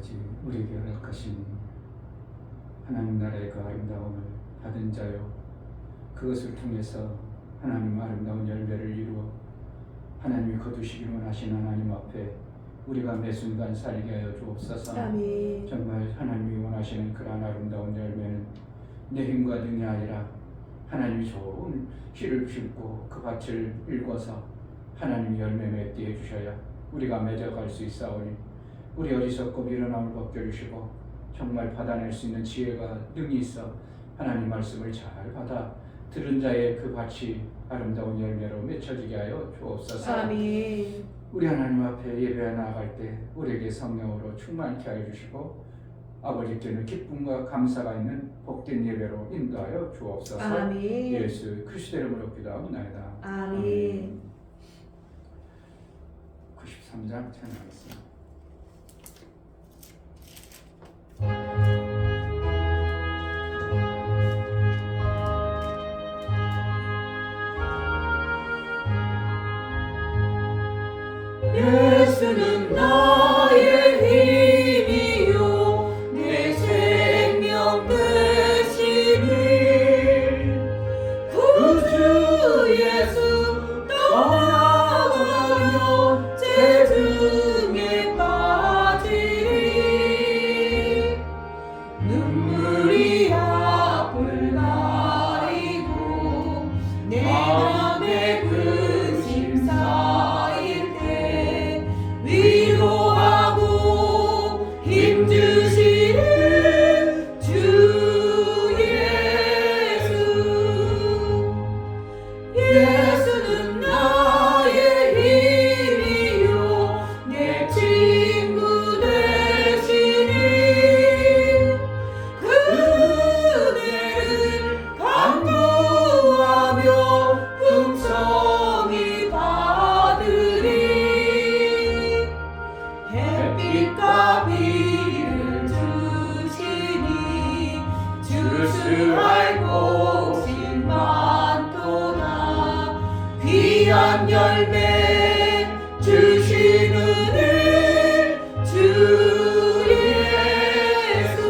아버지, 우리에게 허락하신 하나님 나라의 그 아름다움을 받은 자요, 그것을 통해서 하나님 아름다운 열매를 이루어 하나님이 거두시기를 원하시는 하나님 앞에 우리가 매 순간 살게 하여 주옵소서. 아멘. 정말 하나님이 원하시는 그러한 아름다운 열매는 내 힘과 능이 아니라 하나님이 좋은 씨를 심고 그 밭을 일궈서 하나님이 열매 맺게 해주셔야 우리가 맺어갈 수 있사오니 우리 어리석고 미련함을 벗겨주시고 정말 받아낼 수 있는 지혜가 능이 있어 하나님 말씀을 잘 받아 들은 자의 그 밭이 아름다운 열매로 맺혀지게 하여 주옵소서. 아멘. 우리 하나님 앞에 예배에 나아갈 때 우리에게 성령으로 충만케 하여 주시고 아버지께는 기쁨과 감사가 있는 복된 예배로 인도하여 주옵소서. 아멘. 예수 그리스도의 이름으로 기도하옵나이다. 아멘. 93장 찬양하겠습니다. 예수는 나의 힘이요 내 생명 되시니 구주 예수 떠나가며 제 등에 빠지리 눈물이 앞을 가리고 내 맘에 근심 쌓일 때 위로하고 힘주시는 주 예수. 예수는 나의 힘이요 내 친구 되시니 그 은혜를 간구하며 풍성히 받으리 햇빛과 비를 주시니 주수할 곳이 많도다 귀한 열매 주시는 주 예수.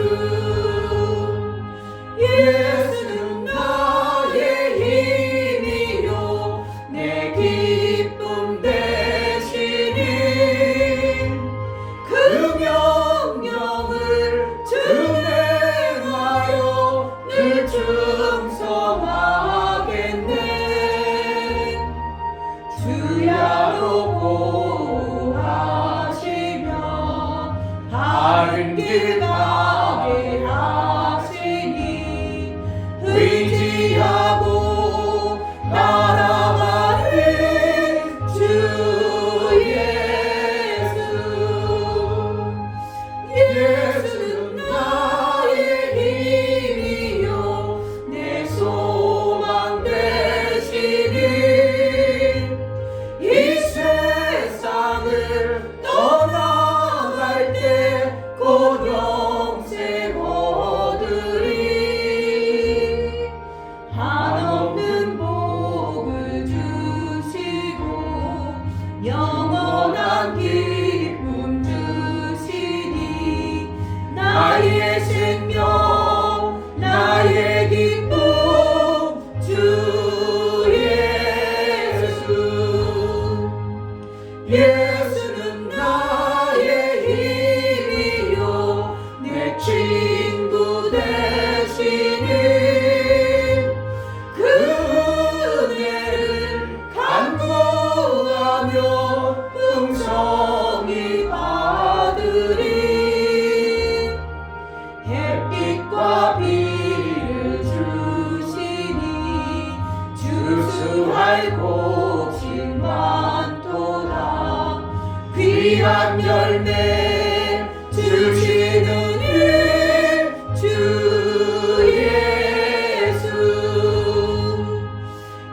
예수는 나의 힘이요 내 기쁨 되시니 그 명령을 준행하여 늘 충성하겠네 주야로 보호하시며 바른 길 가게 하시니 의지하고 따라가는 주 예수. 예수는 나의 힘이요 내 소망 되시니 이 세상을 떠나갈 때 곧 영생 얻으리 한없는 복을 주시고 영원한 기쁨 주시니 나의 생명 나의 기쁨 주 예수. 예수는 나의 힘이요 내 친구 되시니 그 은혜를 간구하며 풍성히 받으리 햇빛과 비를 주시니 주수할 곳이 많도다 귀한 열매 주시는 주 예수.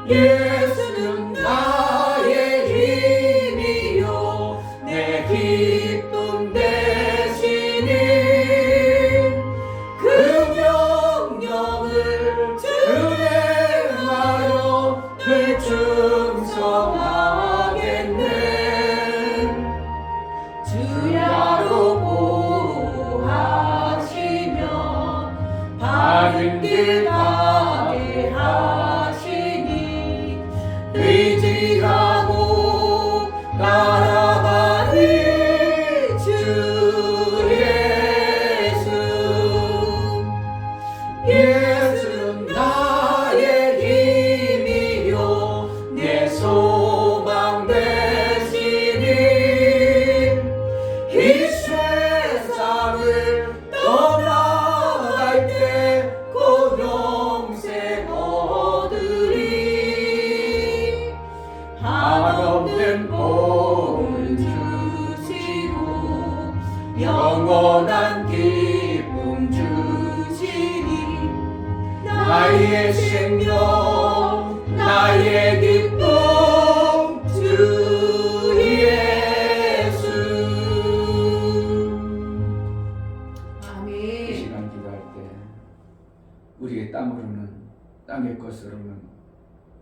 예수는 나의 힘이요 내 기쁨 되시니 그 명령을 준행하여 늘 충성하겠네 주야로 바른 길 가게 하시니 의지하고 따라가리 주 예수. 예수는 나의 힘이요 내 소망 되시니 이 세상을 떠나갈 때 곧 영생 얻으리. 한없는 복을 주시고 영원한 기쁨 주시니 나의 생명 나의 기쁨 주 예수. 이 아멘. 시간 기도할 때 우리의 땀으로는 땅의 것으로는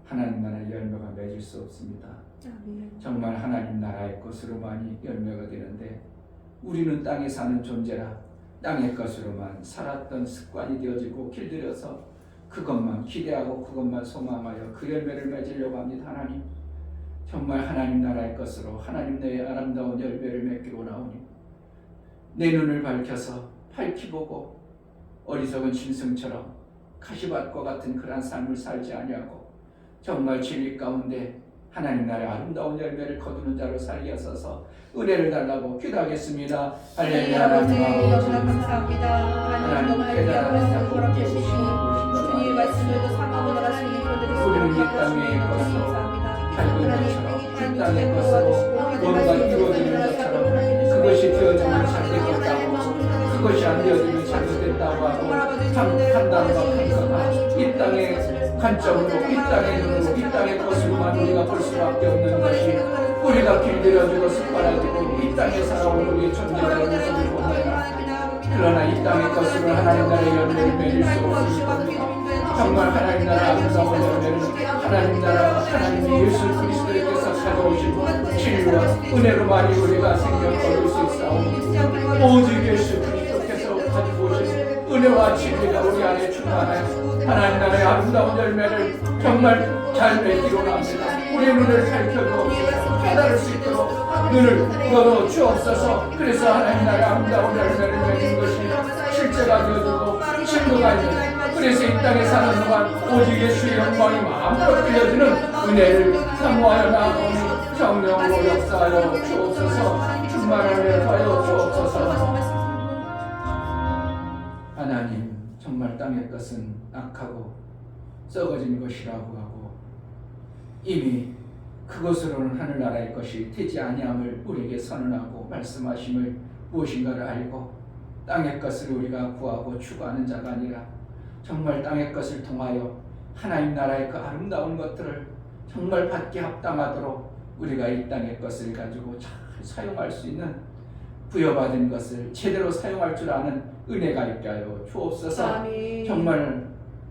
하나님 나라의 열매가 맺을 수 없습니다. 아멘. 정말 하나님 나라의 것으로만이 열매가 되는데 우리는 땅에 사는 존재라 땅의 것으로만 살았던 습관이 되어지고 길들여서 그것만 기대하고 그것만 소망하여 그 열매를 맺으려고 합니다. 하나님 정말 하나님 나라의 것으로 하나님 내의 아름다운 열매를 맺기로 나오니 내 눈을 밝혀서 밝히 보고 어리석은 짐승처럼 가시밭과 같은 그러한 삶을 살지 아니하고 정말 진리 가운데 하나님 나라의 아름다운 열매를 거두는 자로 살게 하소서. 은혜를 달라고 기도하겠습니다. 할렐루야. 아버지 하나님 너무나 감사합니다. 하나님 너무 알게 허락해 주시니 주님의 말씀을 삼아보 나가시니 우리는 이 땅의 것으로 밝은 것처럼 이 땅의 것으로 뭔가 이루어지는 것처럼 그것이 되어지면 잘되겠다고 그것이 안 되어지면 잘못됐다고 하고 판단과 평가가 이 땅의 관점으로 이 땅의 눈으로 이 땅의 것으로만 우리가 볼 수밖에 없는 것이 우리가 길들여지고 습관화되고 이 땅에 살아온 우리의 존재가 모습을 봅니다. 그러나 이 땅의 것으로 하나님 나라의 열매를 맺을 수 없습니다. 정말 하나님 나라 아름다운 열매는 하나님 나라 하나님 예수 그리스도께서 가져오신 진리와 은혜로만이 우리가 생명 얻을 수 있사오니 오직 예수 그리스도께서 가지고 오신 은혜와 진리가 우리 안에 충만하여 하나님 나라의 아름다운 열매를 정말 잘 맺기로 합니다. 우리의 눈을 밝혀주옵소서. 깨달을 수 있도록 눈을 열어 주옵소서. 그래서 하나님 나라의 아름다운 열매를 맺는 것이 실제가 되어지고 증거가 있는 그래서 이 땅에 사는 동안 오직 예수의 영광이 마음껏 들려지는 은혜를 사모하여 나아오니 성령으로 역사하여 주옵소서. 충만하여 하여 주옵소서. 하나님 정말 땅의 것은 악하고 썩어진 것이라고 하고 이미 그것으로는 하늘나라의 것이 되지 아니함을 우리에게 선언하고 말씀하심을 무엇인가를 알고 땅의 것을 우리가 구하고 추구하는 자가 아니라 정말 땅의 것을 통하여 하나님 나라의 그 아름다운 것들을 정말 받기 합당하도록 우리가 이 땅의 것을 가지고 잘 사용할 수 있는 부여받은 것을 제대로 사용할 줄 아는 은혜가 있게 하여 주옵소서. 아멘. 정말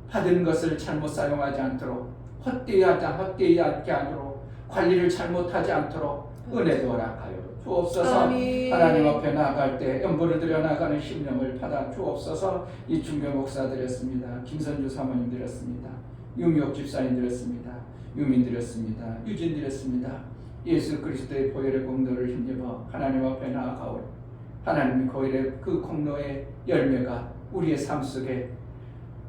받은 것을 잘못 사용하지 않도록 헛되이 않게 하도록 관리를 잘못하지 않도록 은혜도 허락하여 주옵소서. 아멘. 하나님 앞에 나아갈 때 연보를 들여 나가는 심령을 받아 주옵소서. 이충교 목사 드렸습니다. 김선주 사모님 드렸습니다. 유미옥 집사님 드렸습니다. 유민 드렸습니다. 유진 드렸습니다. 예수 그리스도의 보혈의 공로를 힘입어 하나님 앞에 나아가오니 하나님의 그 공로의 열매가 우리의 삶 속에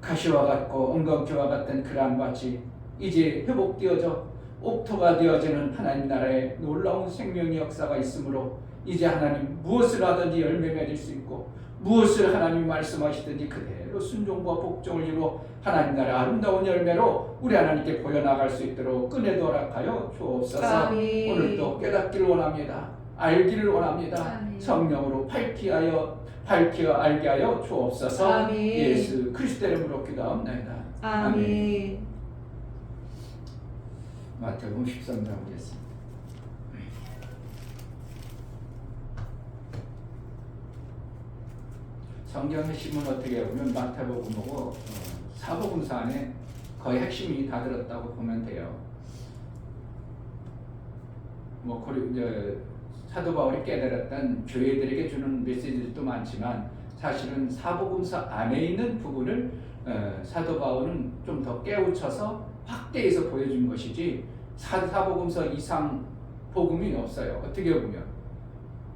가시와 같고 엉겅퀴와 같은 그러한 밭이 이제 회복되어져 옥토가 되어지는 하나님 나라의 놀라운 생명의 역사가 있으므로 이제 하나님 무엇을 하든지 열매 맺을 수 있고 무엇을 하나님 말씀하시든지 그대로 순종과 복종을 이루어 하나님 나라의 아름다운 열매로 우리 하나님께 보여나갈 수 있도록 은혜도 허락하여 주옵소서. 아멘. 오늘도 깨닫기를 원합니다. 알기를 원합니다. 아멘. 성령으로 밝혀 알게 하여 주옵소서. 아멘. 예수 그리스도 이름으로 기도합니다. 아멘. 마태복음 13장 보겠습니다. 성경의 핵심은 어떻게 보면 마태복음하고 사복음서 안에 거의 핵심이 다 들었다고 보면 돼요. 이제 사도 바울이 깨달았던 교회들에게 주는 메시지도 많지만 사실은 사복음서 안에 있는 부분을 사도 바울은 좀 더 깨우쳐서 확대해서 보여준 것이지 사복음서 이상 복음이 없어요. 어떻게 보면.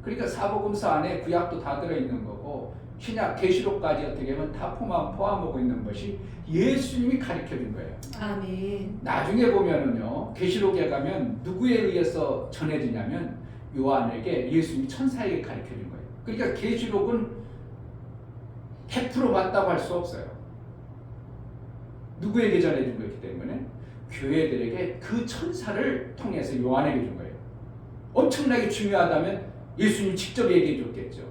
그러니까 사복음서 안에 구약도 다 들어있는 거고 신약 계시록까지 어떻게 보면 다 포함하고 있는 것이 예수님이 가르쳐준 거예요. 아멘. 나중에 보면은요, 계시록에 가면 누구에 의해서 전해지냐면 요한에게 예수님이 천사에게 가르쳐준 거예요. 그러니까 계시록은 100% 맞다고 할 수 없어요. 누구에게 전해준 거기 때문에 교회들에게 그 천사를 통해서 요한에게 준 거예요. 엄청나게 중요하다면 예수님이 직접 얘기해 줬겠죠.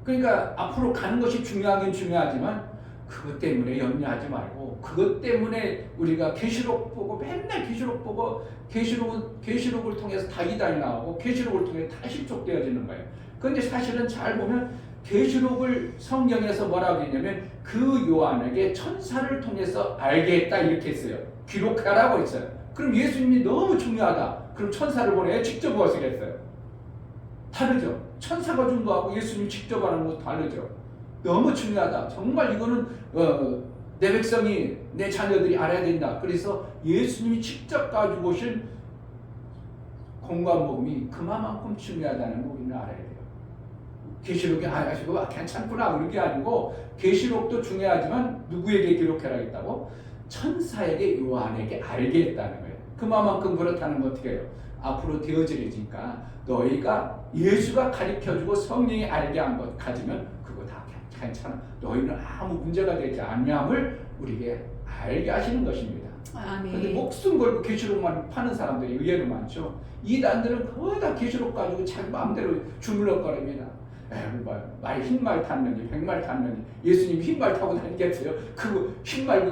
그러니까 앞으로 가는 것이 중요하긴 중요하지만 그것 때문에 염려하지 말고 그것 때문에 우리가 계시록 보고 맨날 계시록 보고 계시록을 통해서 다 이단이 나오고 계시록을 통해 다 실족되어지는 거예요. 그런데 사실은 잘 보면 계시록을 성경에서 뭐라고 했냐면 그 요한에게 천사를 통해서 알게 했다 이렇게 했어요. 기록하라고 했어요. 그럼 예수님이 너무 중요하다. 그럼 천사를 보내 직접 무엇을 했어요? 다르죠. 천사가 준 거하고 예수님 직접 하는 거 다르죠. 너무 중요하다. 정말 이거는 내 백성이 내 자녀들이 알아야 된다. 그래서 예수님이 직접 가지고 오신 공관복음이 그만큼 중요하다는 거 우리는 알아야 돼요. 계시록이 아시고 괜찮구나 그런 게 아니고 계시록도 중요하지만 누구에게 기록해라 했다고? 천사에게 요한에게 알게 했다는 거예요. 그만큼 그렇다는 거 어떻게 해요? 앞으로 되어지니까 너희가 예수가 가르쳐주고 성령이 알게 한 것 가지면 그거 다 괜찮아. 너희는 아무 문제가 되지 않냐함을 우리에게 알게 하시는 것입니다. 그런데 아멘. 목숨 걸고 계시록만 파는 사람들이 의외로 많죠. 이단들은 거의 다 계시록 가지고 자기 마음대로 주물럭거립니다. 말 흰말 탔느니 백말 탔느니 예수님 흰말 타고 다니겠어요? 그 흰말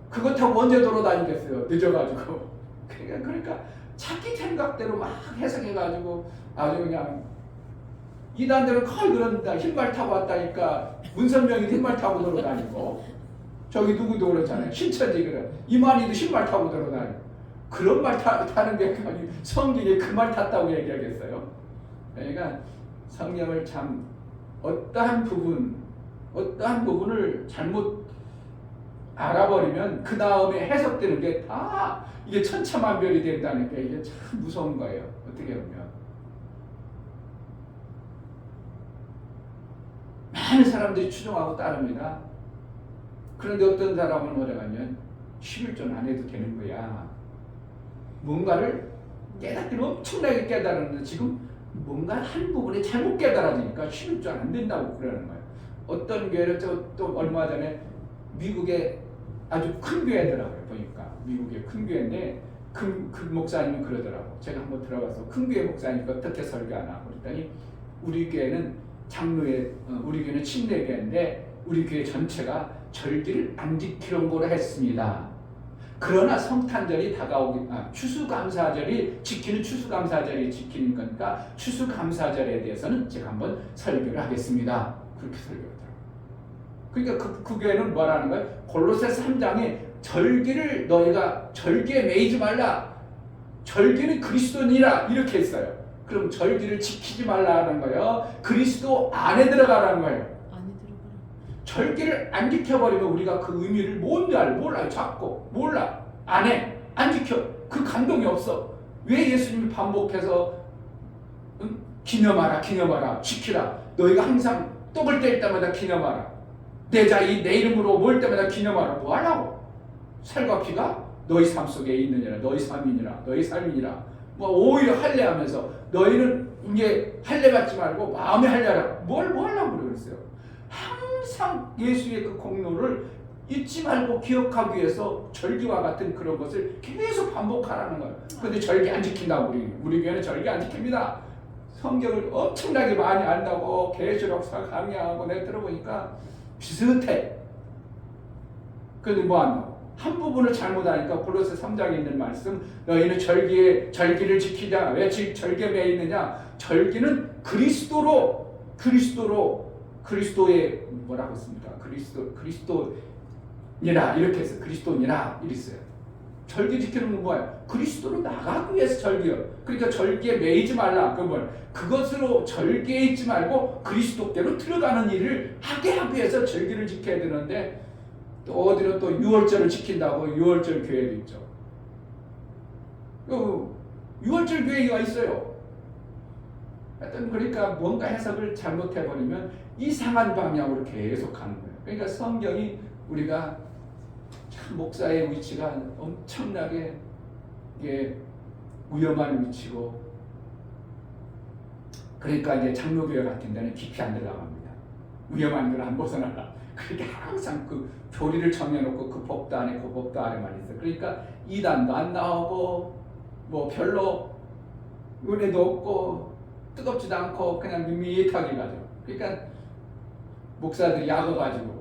그거 타고 언제 돌아다니겠어요? 늦어가지고. 그러니까 자기 생각대로 막 해석해가지고 아주 그냥 이단들은 거의 그런다. 흰말 타고 왔다니까 문선명이 흰말 타고 돌아다니고 저기 누구도 그렇잖아요. 신천지 그래. 이만희도 흰말 타고 돌아다니고 그런 말 타는 게 아니 성경에 그 말 탔다고 얘기하겠어요? 그러니까 성경을 참 어떠한 부분을 잘못 알아버리면 그 다음에 해석되는 게 다 이게 천차만별이 된다는 게 이게 참 무서운 거예요. 어떻게 보면 많은 사람들이 추종하고 따릅니다. 그런데 어떤 사람은 뭐라하면 11조는 안 해도 되는 거야. 뭔가를 깨닫기는 엄청나게 깨달았는데 지금 뭔가 한 부분에 잘못 깨달아지니까 11조 안 된다고 그러는 거예요. 어떤 교회를 또 얼마 전에 미국에 아주 큰 교회더라고요. 보니까 미국의 큰 교회인데 그 목사님이 그러더라고. 제가 한번 들어가서 큰 교회 목사님이 어떻게 설교하나 그랬더니 우리 교회는 우리 교회는 침례교회인데 우리 교회 전체가 절기를 안 지키는 거로 했습니다. 그러나 성탄절이 추수감사절이 추수감사절이 지키는 거니까 추수감사절에 대해서는 제가 한번 설교를 하겠습니다. 그렇게 설교하더라고요. 그러니까 그 교회는 뭐라는 거예요? 골로새서 3장에 절기를 너희가 절기에 매이지 말라. 절기는 그리스도니라 이렇게 했어요. 그럼 절기를 지키지 말라는 거예요. 그리스도 안에 들어가라는 거예요. 절기를 안 지켜버리면 우리가 그 의미를 몰라요. 자꾸 몰라. 안 해. 안 지켜. 그 감동이 없어. 왜 예수님이 반복해서 기념하라 지키라. 너희가 항상 떡을 뗄 때마다 기념하라. 내 이름으로 모일 때마다 기념하라. 뭐 하려고? 살과 피가 너희 삶 속에 있느니라. 너희 삶이니라. 뭐 오히려 할례하면서 너희는 이제 할례 받지 말고 마음에 할례하라. 뭐 하려고 그랬어요? 항상 예수의 그 공로를 잊지 말고 기억하기 위해서 절기와 같은 그런 것을 계속 반복하라는 거예요. 그런데 절기 안 지킨다고 우리 교회는 절기 안 지킵니다. 성경을 엄청나게 많이 안다고 계시록서 강의하고 내가 들어보니까 비슷해. 그런데 뭐 한다고? 한 부분을 잘못하니까 골로새 3장에 있는 말씀 너희는 절기를 지키자. 왜 절기에 매 있느냐? 절기는 그리스도의 뭐라고 했습니까? 그리스도니라 이렇게 했어요. 그리스도니라 이랬어요. 절기 지키는 건 뭐야? 그리스도로 나가기 위해서 절기요. 그러니까 절기에 매이지 말라. 그 뭐야? 그것으로 절기에 있지 말고 그리스도께로 들어가는 일을 하게 하기 위해서 절기를 지켜야 되는데 또 어디로 또 유월절을 지킨다고 유월절 교회도 있죠. 유월절 교회가 있어요. 하여튼 그러니까 뭔가 해석을 잘못해버리면 이상한 방향으로 계속 가는 거예요. 그러니까 성경이 우리가 참 목사의 위치가 엄청나게 이게 위험한 위치고, 그러니까 이제 장로교회 같은 데는 깊이 안 들어갑니다. 위험한 걸 안 벗어나라. 그러니까 항상 그 교리를 정해놓고 그 법도 안에 그 법도 안에만 있어. 그러니까 이단도 안 나오고 뭐 별로 은혜도 없고 뜨겁지도 않고 그냥 밋밋하게 가죠. 그러니까 목사들이 약어가지고.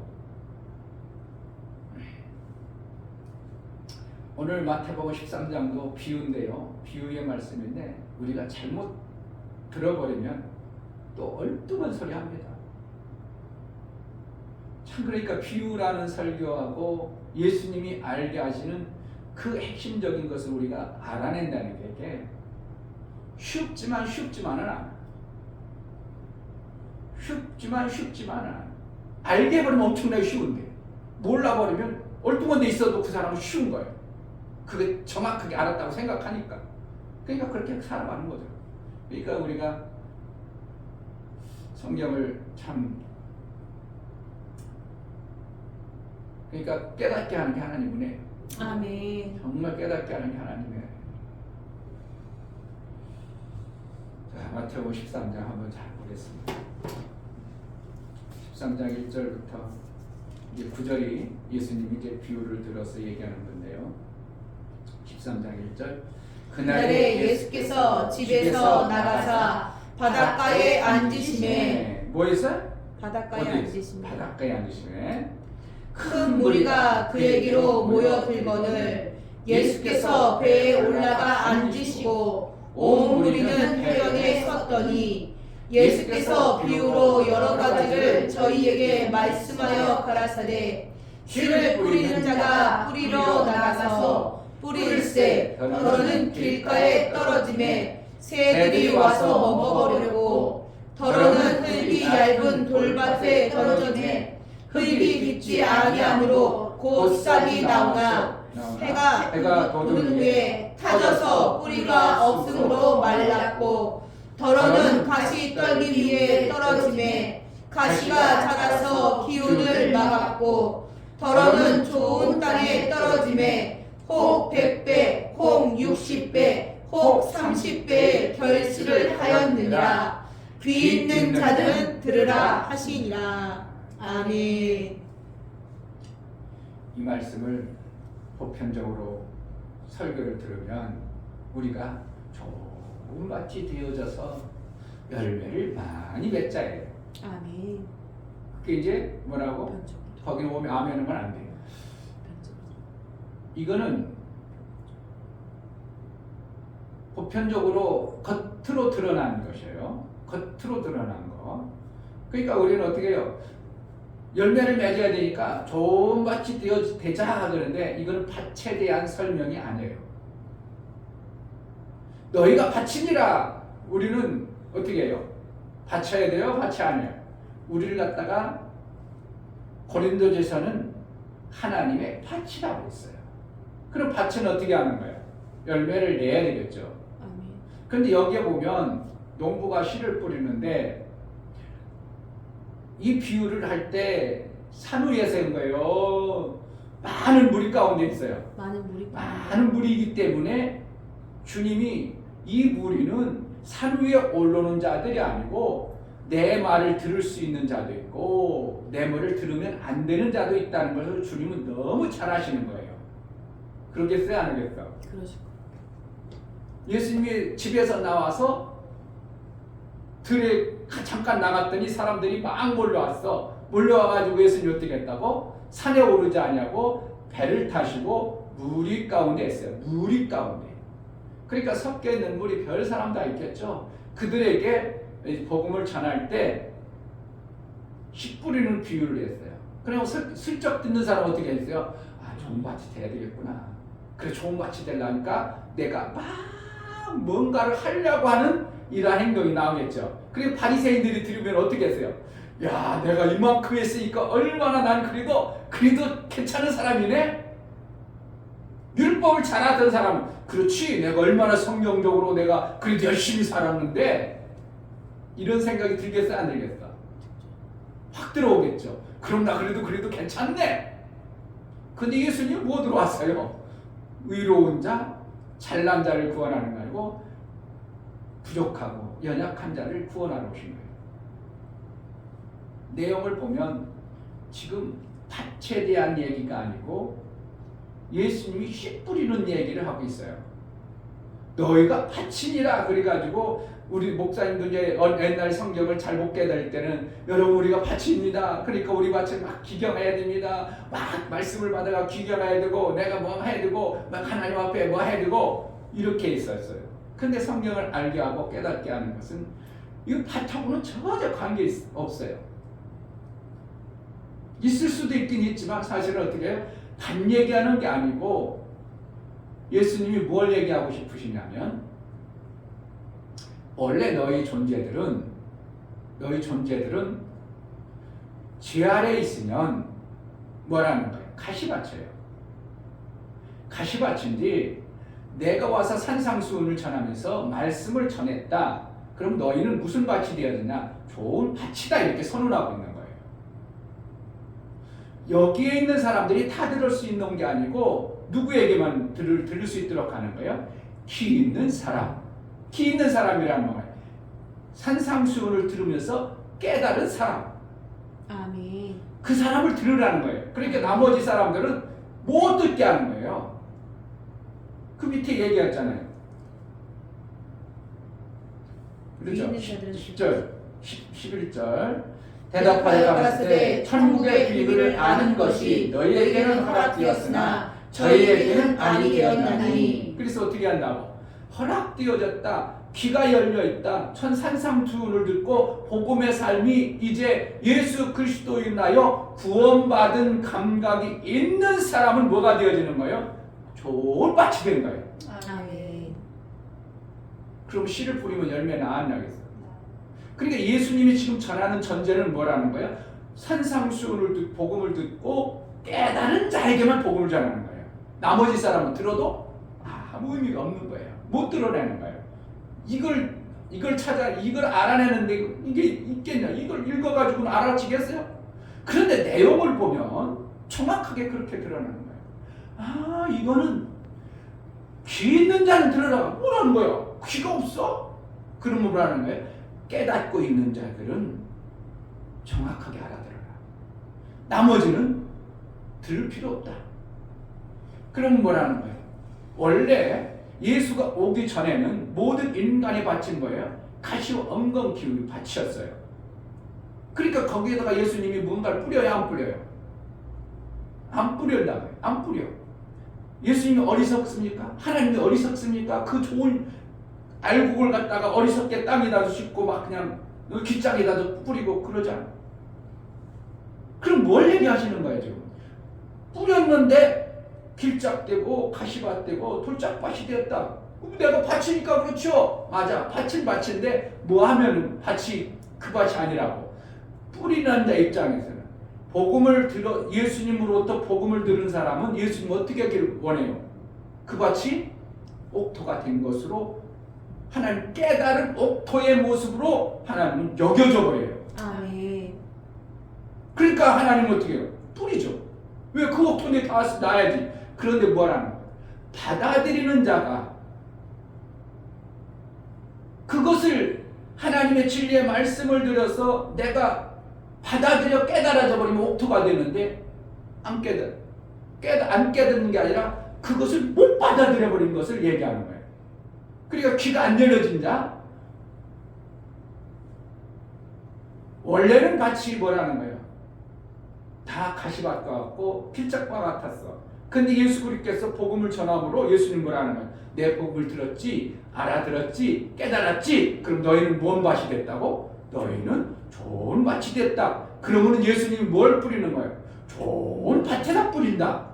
오늘 마태복음 13장도 비유인데요. 비유의 말씀인데 우리가 잘못 들어버리면 또 엉뚱한 소리 합니다. 참 그러니까 비유라는 설교하고 예수님이 알게 하시는 그 핵심적인 것을 우리가 알아낸다는 게 이게 쉽지만은 않아. 쉽지만은 않아. 알게 버리면 엄청나게 쉬운데 몰라버리면 엉뚱한 데 있어도 그 사람은 쉬운 거예요. 그게 정확하게 알았다고 생각하니까. 그러니까 그렇게 살아가는 거죠. 그러니까 우리가 성경을 참 그러니까 깨닫게 하는 게 하나님 은혜예요. 아멘. 정말 깨닫게 하는 게 하나님의. 자, 마태복음 13장 한번 잘 보겠습니다. 13장 1절부터 이제 9절이 예수님이 이제 비유를 들어서 얘기하는 건데요. 13장 1절. 그날에 예수께서 집에서 나가사 바닷가에 앉으시매. 뭐 있어요? 바닷가에 앉으시매. 바닷가에 앉으시매. 큰 무리가 그에게로 모여들거늘 예수께서 배에 올라가 앉으시고 온 무리는 해변에 섰더니 예수께서 비유로 여러 가지를 저희에게 말씀하여 가라사대 씨를 뿌리는 자가 뿌리러 나가서 뿌릴새 더러는 길가에 떨어지매 새들이 와서 먹어버리고 더러는 흙이 얇은 돌밭에 던져지매 흙이 깊지 아니하므로 곧 싹이 나오나 해가 돋은 후에 타져서 뿌리가 없으므로 말랐고 더러는 가시 떨기 위에 떨어지매 가시가 자라서 기운을 막았고 더러는 좋은 땅에 떨어지매 혹 100배, 혹 60배, 혹 30배의 결실을 하였느니라. 귀 있는 자들은 들으라 하시니라. 아멘. 이 말씀을 보편적으로 설교를 들으면 우리가 좋은 밭이 되어져서 열매를 많이 맺자예요. 아멘. 그게 이제 뭐라고? 거기는 오면 아멘은 안 돼요. 이거는 보편적으로 겉으로 드러난 것이에요. 겉으로 드러난 거. 그러니까 우리는 어떻게 해요? 열매를 맺어야 되니까 좋은 밭이 되자 그러는데 이거는 밭에 대한 설명이 아니에요. 너희가 밭이니라. 우리는 어떻게 해요? 바쳐야 돼요? 밭이 아니에요. 우리를 갖다가 고린도전서는 하나님의 밭이라고 했어요. 그럼 밭은 어떻게 하는 거예요? 열매를 내야 되겠죠. 아멘. 근데 여기에 보면 농부가 씨를 뿌리는데 이 비유를 할 때 산 위에서 한 거예요. 많은 무리 가운데 있어요. 많은 무리이기 때문에 주님이 이 무리는 산 위에 올라오는 자들이 아니고 내 말을 들을 수 있는 자도 있고 내 말을 들으면 안 되는 자도 있다는 것을 주님은 너무 잘 아시는 거예요. 그러겠어요? 안 하겠어요? 그러실 거예요. 예수님이 집에서 나와서 들에 잠깐 나갔더니 사람들이 막 몰려왔어. 몰려와가지고 예수님이 어떻게 했다고? 산에 오르지 않냐고 배를 타시고 무리 가운데 있어요. 무리 가운데. 그러니까 섞여 있는 무리 별 사람 다 있겠죠. 그들에게 복음을 전할 때 씨 뿌리는 비유를 했어요. 그럼 슬쩍 듣는 사람 어떻게 했어요? 아, 좋은 밭이 돼야 되겠구나. 그래 좋은 밭이 되려니까 내가 막 뭔가를 하려고 하는 이러한 행동이 나오겠죠. 그리고 바리새인들이 들으면 어떻게 했어요? 야, 내가 이만큼 했으니까 얼마나 난 그래도 괜찮은 사람이네? 율법을 잘하던 사람은 그렇지, 내가 얼마나 성경적으로 내가 그래도 열심히 살았는데, 이런 생각이 들겠어 안 들겠어? 확 들어오겠죠. 그럼 나 그래도 괜찮네. 근데 예수님 뭐 들어왔어요? 의로운 자, 잘난 자를 구원하는 거 아니고 부족하고 연약한 자를 구원하러 오신 거예요. 내용을 보면 지금 밭에 대한 얘기가 아니고 예수님이 씨 뿌리는 얘기를 하고 있어요. 너희가 밭이니라 그래가지고 우리 목사님도 이제 옛날 성경을 잘 못 깨달을 때는 여러분 우리가 밭입니다. 그러니까 우리 밭을 막 기경해야 됩니다. 막 말씀을 받아가 기경해야 되고 내가 뭐 해야 되고 막 하나님 앞에 뭐 해야 되고 이렇게 있었어요. 근데 성경을 알게 하고 깨닫게 하는 것은 이 밭하고는 전혀 관계 없어요. 있을 수도 있긴 있지만 사실은 어떻게 해요? 밭 얘기하는 게 아니고 예수님이 뭘 얘기하고 싶으시냐면 원래 너희 존재들은 제 아래에 있으면 뭐라는 거예요? 가시밭이에요. 가시밭인데 내가 와서 산상수훈을 전하면서 말씀을 전했다. 그럼 너희는 무슨 밭이 되어야 되냐? 좋은 밭이다 이렇게 선언하고 있는 거예요. 여기에 있는 사람들이 다 들을 수 있는 게 아니고 누구에게만 들을 수 있도록 하는 거예요? 귀 있는 사람. 귀 있는 사람이라는 거예요. 산상수훈을 들으면서 깨달은 사람. 아멘. 그 사람을 들으라는 거예요. 그러니까 나머지 사람들은 못 듣게 하는 거예요. 그 밑에 얘기했잖아요. 그렇죠? 10절, 11절. 대답하여 가라사대 천국의 비밀을 아는 것이 너희에게는 허락되었으나 저희에게는 아니 되었나니. 그래서 어떻게 한다고? 허락되어졌다. 귀가 열려있다. 산상수훈을 듣고 복음의 삶이 이제 예수 그리스도로 인하여 구원받은 감각이 있는 사람은 뭐가 되어지는 거예요? 좋은 밭이 되는 거예요. 아멘. 그럼 씨를 뿌리면 열매는 안 나겠어요. 그러니까 예수님이 지금 전하는 전제는 뭐라는 거예요? 산상수훈을 복음을 듣고 깨달은 자에게만 복음을 전하는 거예요. 나머지 사람은 들어도 아무 의미가 없는 거예요. 못 들어내는 거예요. 이걸 알아내는데 이게 있겠냐? 이걸 읽어가지고는 알아지겠어요? 그런데 내용을 보면 정확하게 그렇게 드러나는 거예요. 이거는 귀 있는 자는 들으라. 뭐라는 거예요? 귀가 없어? 그러면 뭐라는 거예요? 깨닫고 있는 자들은 정확하게 알아들어라. 나머지는 들을 필요 없다. 그럼 뭐라는 거예요? 원래 예수가 오기 전에는 모든 인간이 바친 거예요. 가시와 엉겅 기울이 밭이었어요. 그러니까 거기에다가 예수님이 뭔가를 뿌려야 안 뿌려요? 안 뿌린다고요. 안 뿌려. 예수님이 어리석습니까? 하나님이 어리석습니까? 그 좋은 알곡을 갖다가 어리석게 땅에다도 싣고 막 그냥 깃장에다도 뿌리고 그러잖아. 그럼 뭘 얘기하시는 거예요 지금? 뿌렸는데 길짝되고 가시밭되고 돌짝밭이 되었다. 내가 밭이니까 그렇죠. 맞아. 밭은 밭인데 뭐 하면은 밭이 그 밭이 아니라고. 뿌리는 자 입장에서는 복음을 들어 예수님으로부터 복음을 들은 사람은 예수님 어떻게 하기를 원해요? 그 밭이 옥토가 된 것으로 하나님 깨달은 옥토의 모습으로 하나님은 여겨져 버려요. 아멘. 그러니까 하나님은 어떻게 해요? 뿌리죠. 왜 그 옥토에 다 놔야지. 그런데 뭐라는 거예요? 받아들이는 자가 그것을 하나님의 진리의 말씀을 들어서 내가 받아들여 깨달아져 버리면 옥토가 되는데 안 깨닫는 게 아니라 그것을 못 받아들여 버린 것을 얘기하는 거예요. 그러니까 귀가 안 열려진 자, 원래는 밭이 뭐라는 거예요? 다 가시밭 같고 필짝과 같았어. 근데 예수 그리스도께서 복음을 전함으로 예수님 뭐라는 거예요? 내 복음을 들었지, 알아들었지, 깨달았지. 그럼 너희는 뭔 밭이 됐다고? 너희는 좋은 밭이 됐다. 그러면 예수님이 뭘 뿌리는 거예요? 좋은 밭에다 뿌린다.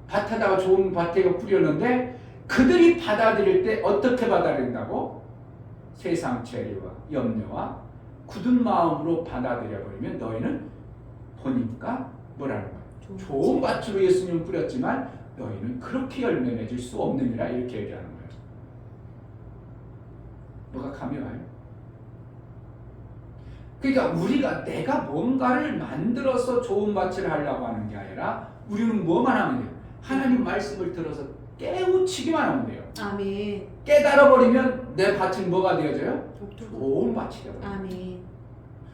밭에다가 좋은 밭에 뿌렸는데 그들이 받아들일 때 어떻게 받아들인다고? 세상 재리와 염려와 굳은 마음으로 받아들여버리면 너희는 보니까 뭐라는 거야? 좋은 밭으로 예수님을 뿌렸지만 너희는 그렇게 열매 맺을 수 없느니라 이렇게 얘기하는 거예요. 뭐가 감이 와요? 그러니까 우리가 내가 뭔가를 만들어서 좋은 밭을 하려고 하는 게 아니라 우리는 뭐만 하면 돼요? 하나님 말씀을 들어서 깨우치기만 하면 돼요. 아멘. 깨달아버리면 내 밭은 뭐가 되어져요? 좋은 밭이 되어져요. 아멘.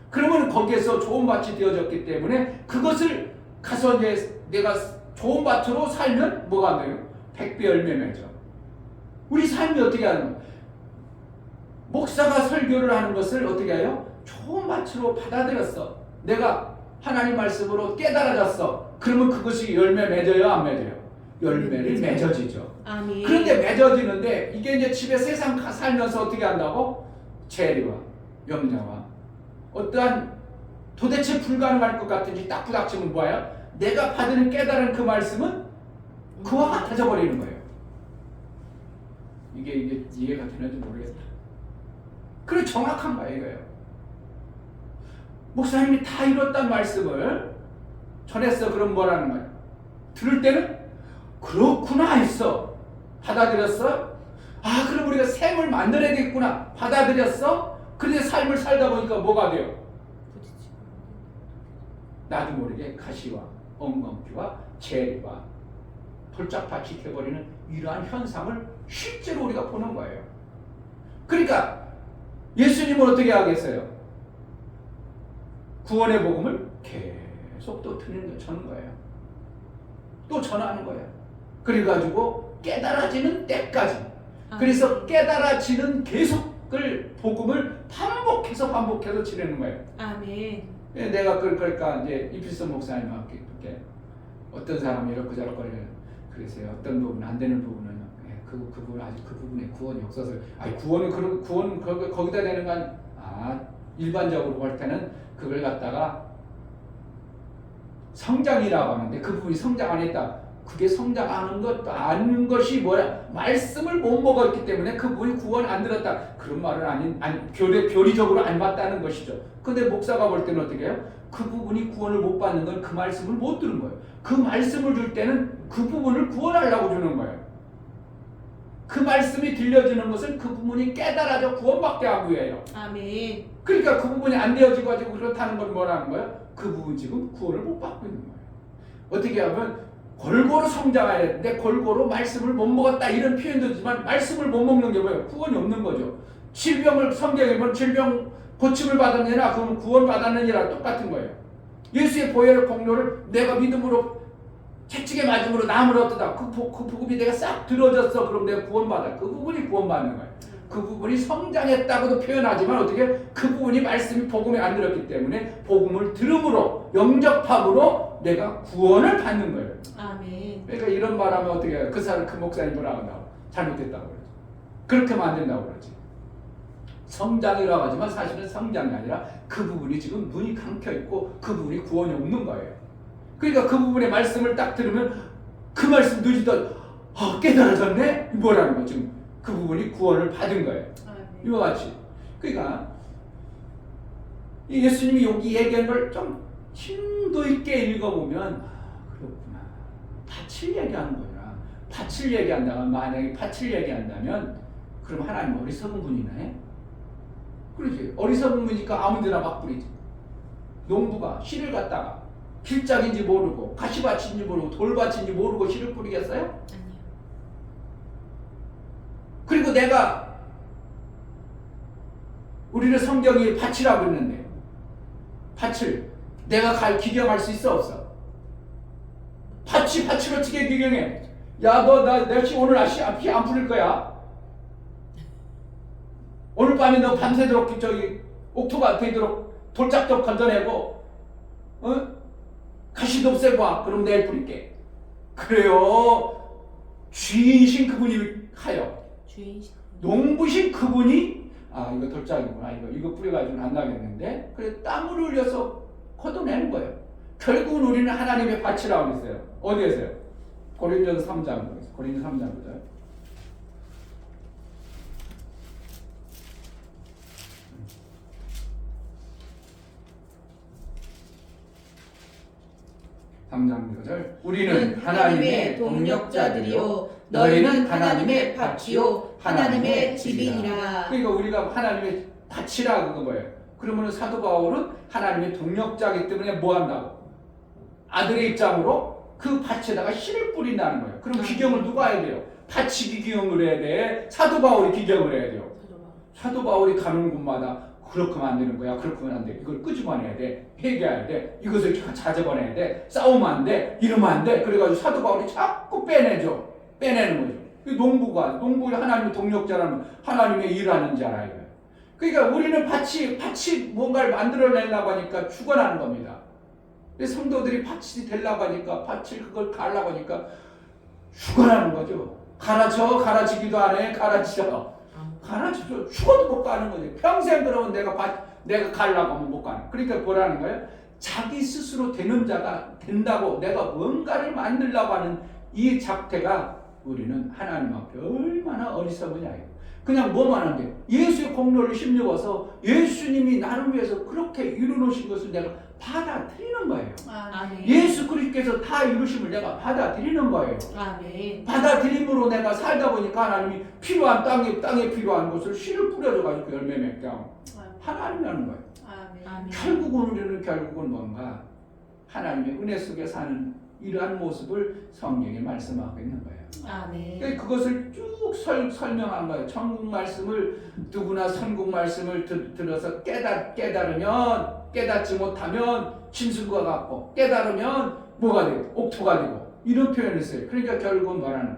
그러면 거기에서 좋은 밭이 되어졌기 때문에 그것을 가서 이제 내가 좋은 밭으로 살면 뭐가 돼요? 100배 열매 맺어. 우리 삶이 어떻게 하는 거예요? 목사가 설교를 하는 것을 어떻게 해요? 좋은 밭으로 받아들였어. 내가 하나님 말씀으로 깨달아졌어. 그러면 그것이 열매 맺어요? 안 맺어요? 열매를 맺어지죠. 아멘. 그런데 맺어지는데 이게 이제 집에 세상 살면서 어떻게 한다고? 재리와 염려와 어떠한 도대체 불가능할 것 같은지 딱 부닥치면 뭐예요? 내가 받은 깨달은 그 말씀은 그와 같아져 버리는 거예요. 이게 이해가 되는지 모르겠다. 그래 정확한 거예요 이거예요. 목사님이 다 이뤘단 말씀을 전했어. 그럼 뭐라는 거예요? 들을 때는 그렇구나 했어. 받아들였어? 아 그럼 우리가 샘을 만들어야겠구나. 받아들였어? 그런데 삶을 살다 보니까 뭐가 돼요? 나도 모르게 가시와 엉겅퀴와 재리와 돌짝밭이 되어버리는 이러한 현상을 실제로 우리가 보는 거예요. 그러니까 예수님은 어떻게 하겠어요? 구원의 복음을 계속 또 전하는 거예요. 또 전하는 거예요. 그래가지고 깨달아지는 때까지. 그래서 깨달아지는 계속을 복음을 반복해서 지내는 거예요. 아멘. 내가 그러니까 이제 이필선 목사님한테 어떤 사람이 이렇게 저렇게 그러세요. 어떤 부분 안 되는 부분은 그 부분 아직 그 부분에 구원이 없어서 구원은 그런 구원 거기다 되는 건 일반적으로 볼 때는 그걸 갖다가 성장이라고 하는데 그 부분이 성장 안 했다. 그게 성장하는 것 아는 것이 뭐야? 말씀을 못 먹었기 때문에 그 부분이 구원 안 들었다. 그런 말은 교리적으로 안 맞다는 것이죠. 근데 목사가 볼 때는 어떻게 해요? 그 부분이 구원을 못 받는 건 그 말씀을 못 들은 거예요. 그 말씀을 줄 때는 그 부분을 구원하려고 주는 거예요. 그 말씀이 들려주는 것은 그 부분이 깨달아져 구원받게 하기 위해요. 아멘. 그러니까 그 부분이 안 되어지고 가지고 그렇다는 건 뭐라는 거예요? 그 부분 지금 구원을 못 받고 있는 거예요. 어떻게 하면 골고루 성장해야 되는데 골고루 말씀을 못 먹었다 이런 표현도 있지만 말씀을 못 먹는 게 뭐예요? 구원이 없는 거죠. 질병을 성경에 보면 질병 고침을 받았느냐 그러면 구원 받았느니라 똑같은 거예요. 예수의 보혈의 공로를 내가 믿음으로 채찍에 맞음으로 남을 얻다. 그 복음이 내가 싹 들어졌어. 그럼 내가 구원받아. 그 부분이 구원받는 거예요. 그 부분이 성장했다고도 표현하지만 어떻게 그 부분이 말씀이 복음에 안 들었기 때문에 복음을 들음으로 영접함으로 내가 구원을 받는 거예요. 아멘. 그러니까 이런 말하면 어떻게 해요? 그 사람 그 목사님 뭐라고 한다고? 잘못됐다고 그러지. 그렇게 하면 안 된다고 그러지. 성장이라고 하지만 사실은 성장이 아니라 그 부분이 지금 눈이 감켜있고 그 부분이 구원이 없는 거예요. 그러니까 그 부분의 말씀을 딱 들으면 그 말씀 누리던 깨달아졌네? 뭐라는 거 지금 그 부분이 구원을 받은 거예요. 이와 같이. 그러니까 예수님이 여기 얘기한 걸 좀 힘도 있게 읽어보면 그렇구나. 밭을 얘기하는 거구나. 밭을 얘기한다면 만약에 밭을 얘기한다면 그럼 하나님 어리석은 분이네? 그러지. 어리석은 분이니까 아무데나 막 뿌리지. 농부가 씨를 갖다가 길짝인지 모르고 가시밭인지 모르고 돌밭인지 모르고 씨를 뿌리겠어요? 아니요. 그리고 내가 우리는 성경이 밭이라고 했는데 밭을 내가 기경할 수 있어 없어? 밭을 어떻게 기경해? 야 너 나 씨 오늘 비 안 뿌릴 거야. 오늘 밤에 너 밤새도록 저기 옥토가 되도록 돌짝도 건져내고 가시도 없애고 와. 그럼 내일 뿌릴게. 그래요. 주인이신 그분이 하여. 주인이신 농부신 그분이 이거 돌짝이구나. 이거 뿌려가지고는 안 나겠는데. 그래 땀을 흘려서 걷어내는 거예요. 결국은 우리는 하나님의 밭이라고 했어요. 어디에서요? 고린도서 3장 고린도서 3장 보자. 우리는 하나님의 동력자들이요 너희는 하나님의 밭이요 하나님의 집이니라. 그러니까 우리가 하나님의 밭이라 그거 뭐예요? 그러면 사도 바울은 하나님의 동력자이기 때문에 뭐 한다고? 아들의 입장으로 그 밭에다가 씨를 뿌린다는 거예요. 그럼 기경을 누가 해야 돼요? 밭이 기경을 해야 돼? 사도 바울이 기경을 해야 돼요? 사도 바울이 가는 곳마다 그렇게 하면 안 되는 거야. 그렇게 하면 안 돼. 이걸 끄집어내야 돼. 회개해야 돼. 이것을 찾아버려야 돼. 싸우면 안 돼. 이러면 안 돼. 그래가지고 사도 바울이 자꾸 빼내죠. 빼내는 거죠. 농부가 하나님의 동력자라는 하나님의 일하는 자라 이거예요. 그러니까 우리는 밭이 뭔가를 만들어내려고 하니까 죽어나는 겁니다. 성도들이 밭이 되려고 하니까 밭을 그걸 가려고 하니까 죽어나는 거죠. 가라지기도 안 해. 가라지죠. 죽어도 못 가는 거죠. 평생 그러면 내가 가려고 하면 못 가는. 그러니까 뭐라는 거예요? 자기 스스로 되는 자가 된다고 내가 뭔가를 만들려고 하는 이 작태가 우리는 하나님 앞에 얼마나 어리석으냐. 그냥 뭐만 한 게 예수의 공로를 힘입어서 예수님이 나를 위해서 그렇게 이루놓으신 것을 내가 받아들이는 거예요. 아멘. 예수 그리스도께서 다 이루심을 내가 받아들이는 거예요. 아멘. 받아들임으로 내가 살다 보니까 하나님이 필요한 땅에 필요한 것을 씨를 뿌려줘가지고 열매 맺게 하고 하나님이 하는 거예요. 아멘. 결국은 뭔가 하나님의 은혜 속에 사는 이러한 모습을 성경에 말씀하고 있는 거예요. 아멘. 그러니까 그것을 쭉 설명한 거예요. 천국 말씀을 누구나 천국 말씀을 들어서 깨달으면 깨닫지 못하면 짐승과 같고 깨달으면 뭐가 되고 옥토가 되고 이런 표현을 써요. 그러니까 결국은 뭐라는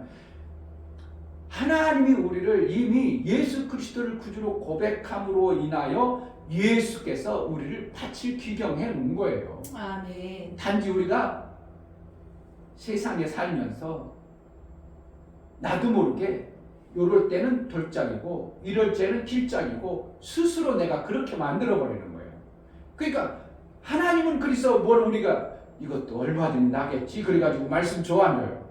하나님이 우리를 이미 예수 그리스도를 구주로 고백함으로 인하여 예수께서 우리를 밭을 기경해 놓은 거예요. 아멘. 단지 우리가 세상에 살면서 나도 모르게 요럴 때는 돌짝이고 이럴 때는 길짝이고 스스로 내가 그렇게 만들어버리는 거예요. 그러니까 하나님은 그래서 뭘 우리가 이것도 얼마든지 나겠지 그래가지고 말씀 줘안줘요.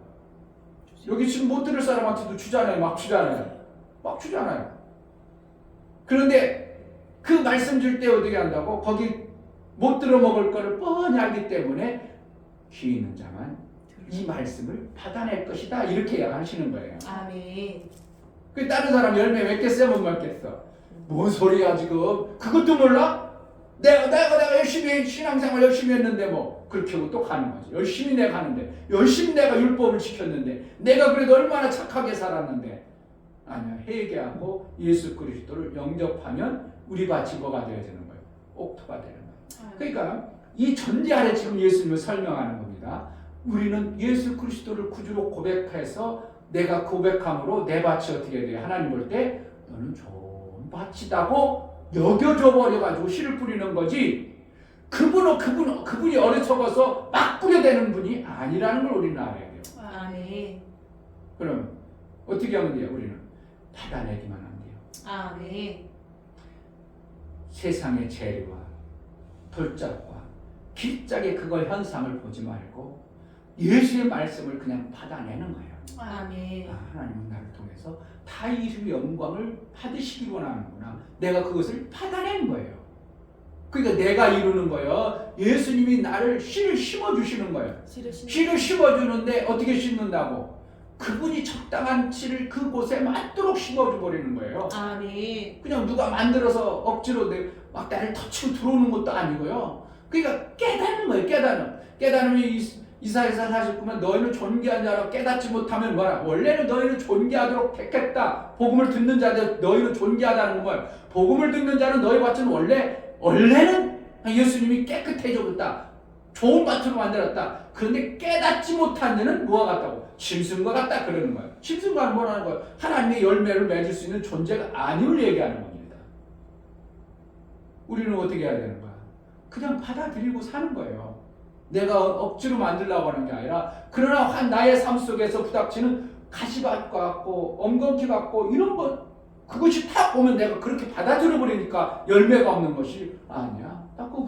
여기 지금 못 들을 사람한테도 주잖아요. 막 주잖아요. 그런데 그 말씀 줄 때 어떻게 한다고? 거기 못 들어 먹을 거를 뻔히 알기 때문에 귀 있는 자만 이 말씀을 받아낼 것이다 이렇게 하시는 거예요. 아멘. 그 다른 사람 열매 맺겠어요? 못 맺겠어? 뭔 소리야 지금? 그것도 몰라? 내가 열심히 신앙생활 열심히 했는데 뭐 그렇게 하고 또 가는 거지. 열심히 내가 하는데 열심히 내가 율법을 지켰는데 내가 그래도 얼마나 착하게 살았는데 아니야. 회개하고 예수 그리스도를 영접하면 우리 밭이 뭐가 되어야 되는 거예요? 옥토가 되는 거예요. 그러니까 이 전제 아래 지금 예수님을 설명하는 겁니다. 우리는 예수 그리스도를 구주로 고백해서 내가 고백함으로 내 밭이 어떻게 돼요? 하나님 볼 때 너는 좋은 밭이다고 여겨줘 버려가지고 씨를 뿌리는 거지. 그분이 어리석어서 막 뿌려대는 분이 아니라는 걸 우리는 알아야 돼요. 아멘. 그럼 어떻게 하면 돼요? 우리는 받아내기만 하면 돼요. 아멘. 세상의 재리와 돌짝과 길짝의 그걸 현상을 보지 말고 예수의 말씀을 그냥 받아내는 거예요. 아멘. 하나님은 나를 통해서 다 이 영광을 받으시기 원하는구나. 내가 그것을 받아낸 거예요. 그러니까 내가 이루는 거예요. 예수님이 나를 씨를 심어주시는 거예요. 씨를 심어주는데 어떻게 심는다고? 그분이 적당한 씨를 그곳에 맞도록 심어버리는 거예요. 아멘. 그냥 누가 만들어서 억지로 막 나를 터치고 들어오는 것도 아니고요. 그러니까 깨닫는 거예요. 깨달음이 이사야서 49면 너희는 존귀한 자라 깨닫지 못하면 뭐라? 원래는 너희는 존귀하도록 택했다. 복음을 듣는 자들 너희는 존귀하다는 건 뭐예요? 복음을 듣는 자는 너희 밭은 원래는 예수님이 깨끗해졌다. 좋은 밭으로 만들었다. 그런데 깨닫지 못한 자는 뭐와 같다고? 짐승과 같다 그러는 거예요. 짐승과는 뭐라는 거예요? 하나님의 열매를 맺을 수 있는 존재가 아님을 얘기하는 겁니다. 우리는 어떻게 해야 되는 거야? 그냥 받아들이고 사는 거예요. 내가 억지로 만들려고 하는 게 아니라 그러나 나의 삶 속에서 부닥치는 가시밭 같고 엉겅퀴 같고 이런 것 그것이 탁 오면 내가 그렇게 받아들여 버리니까 열매가 없는 것이 아니야. 딱 그거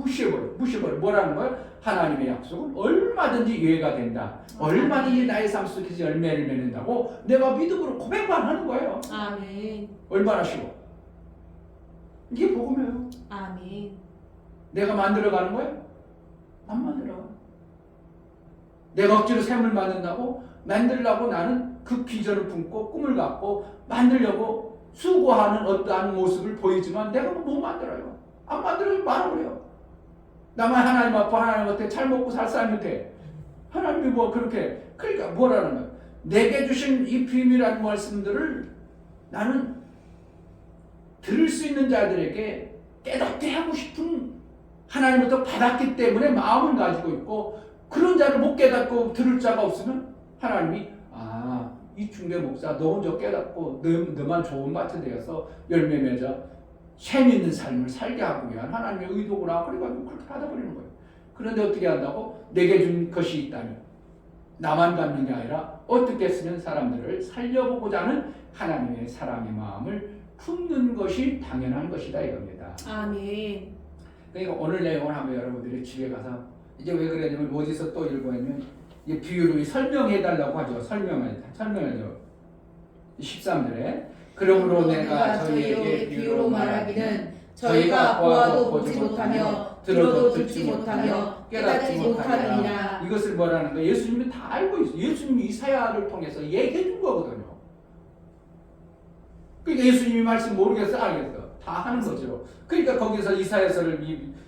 무시해버려. 뭐라는 거야? 하나님의 약속은 얼마든지 이해가 된다. 얼마든지 나의 삶 속에서 열매를 맺는다고 내가 믿음으로 고백만 하는 거예요. 아멘. 얼마나 쉬워. 이게 복음이에요. 아멘. 내가 만들어가는 거예요? 안 만들어. 내가 억지로 샘을 만든다고? 만들려고 나는 그 비전을 품고 꿈을 갖고 만들려고 수고하는 어떠한 모습을 보이지만 내가 못 만들어요. 안 만들어요. 말아버려요. 나만 하나님 앞에 하나님 앞에 잘 먹고 살 살면 돼. 하나님이 뭐 그렇게 그러니까 뭐라는 거야. 내게 주신 이 비밀한 말씀들을 나는 들을 수 있는 자들에게 깨닫게 하고 싶은 하나님부터 받았기 때문에 마음을 가지고 있고 그런 자를 못 깨닫고 들을 자가 없으면 하나님이 이 중대 목사 너 혼자 깨닫고 너만 좋은 밭이 되어서 열매 맺어 샘 있는 삶을 살게 하기 위한 하나님의 의도구나. 그래가지고 그렇게 받아버리는 거예요. 그런데 어떻게 한다고? 내게 준 것이 있다면 나만 갖는 게 아니라 어떻게 쓰면 사람들을 살려보고자 하는 하나님의 사랑의 마음을 품는 것이 당연한 것이다 이겁니다. 아멘. 그러니까 오늘 내용을 한번 여러분들이 집에 가서 이제 왜 그러냐면 어디서 또 읽어야면 이 비유를 설명해달라고 하죠. 설명하죠. 13절에 그러므로 내가 저희에게 비유로 말하기는 저희가 보아도 보지 못하며 들어도 듣지 못하며 깨닫지 못하느니라. 이것을 뭐라는 거예요? 예수님이 다 알고 있어요. 예수님이 이사야를 통해서 얘기해 준 거거든요. 그러니까 예수님이 말씀 모르겠어? 알겠어? 다 하는 거죠. 그러니까 거기서 이사야서를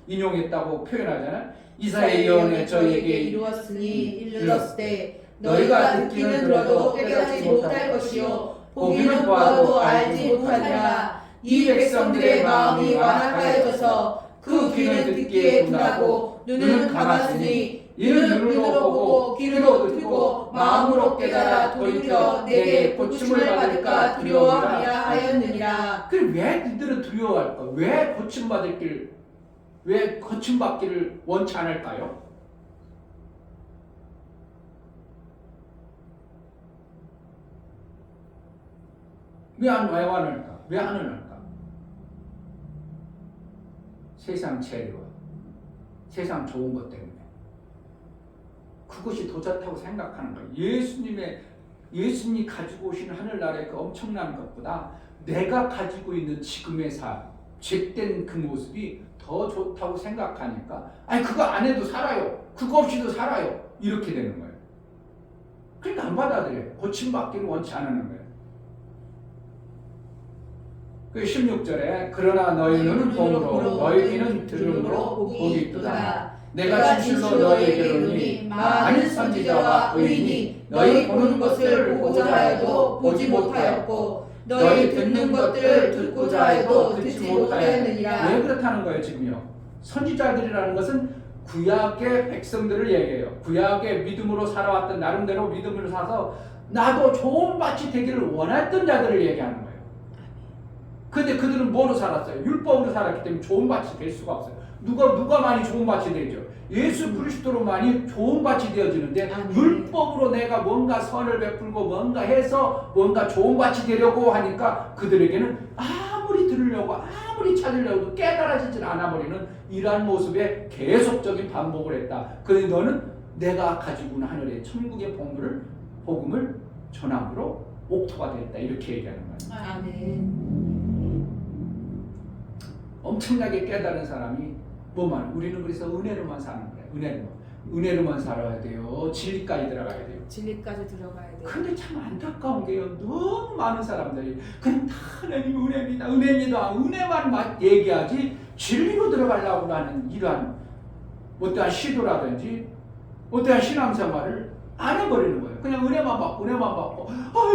인용했다고 표현하잖아요. 이사야의 예언에 저희에게 이르렀을 때 너희가 듣기는 들어도 깨닫지 못할 것이요 보기는 보아도 알지 못하리라. 이 백성들의 마음이 완악하여져서 그 귀는 듣기에 둔하고 눈은 감았으니 이는 눈으로 보고 귀로 듣고 마음으로 깨달아 돌이켜 내게 고침을 받을까 두려워하려 하였느니라. 그럼 왜 그들은 두려워할까? 왜 고침받기를 원치 않을까요? 왜 안 할까? 왜 안 할까? 세상 재료와 세상 좋은 것 때문에 그것이 더 좋다고 생각하는 거예요. 예수님이 가지고 오신 하늘나라의 그 엄청난 것보다 내가 가지고 있는 지금의 삶, 죄된 그 모습이 더 좋다고 생각하니까 그거 안 해도 살아요. 그거 없이도 살아요. 이렇게 되는 거예요. 그러니까 안 받아들여요. 고침받기를 원치 않는 거예요. 그 16절에 그러나 너희 눈은 봄으로 너희 귀는 들음으로 복이 있도다. 내가 진실로 너희에게 이르노니 많은 선지자와 의인이 너희 보는 것을 보고자 하여도 보지 못하였고 너희 듣는 것들을 듣고자 해도 듣지 못하였느니라. 왜 그렇다는 거예요 지금요? 선지자들이라는 것은 구약의 백성들을 얘기해요. 구약의 믿음으로 살아왔던 나름대로 믿음으로 사서 나도 좋은 밭이 되기를 원했던 자들을 얘기하는 거예요. 근데 그들은 뭐로 살았어요? 율법으로 살았기 때문에 좋은 밭이 될 수가 없어요. 누가 많이 좋은 밭이 되죠? 예수 그리스도로만이 좋은 밭이 되어지는데 율법으로 내가 뭔가 선을 베풀고 뭔가 해서 뭔가 좋은 밭이 되려고 하니까 그들에게는 아무리 들으려고 아무리 찾으려고 깨달아지질 않아버리는 이러한 모습에 계속적인 반복을 했다. 그런데 너는 내가 가지고 있는 하늘의 천국의 복음을 전함으로 옥토가 됐다. 이렇게 얘기하는 거예요. 아멘. 엄청나게 깨달은 사람이 뭐만 우리는 그래서 은혜로만 사는 거예요. 은혜로만 살아야 돼요. 진리까지 들어가야 돼요. 진리까지 들어가야 돼요. 근데 참 안타까운 게요. 너무 많은 사람들이 그냥 다 하나님 은혜입니다. 은혜만 얘기하지 진리로 들어가려고 하는 이러한 어떠한 시도라든지 어떠한 신앙생활을 안 해버리는 거예요. 그냥 은혜만 받고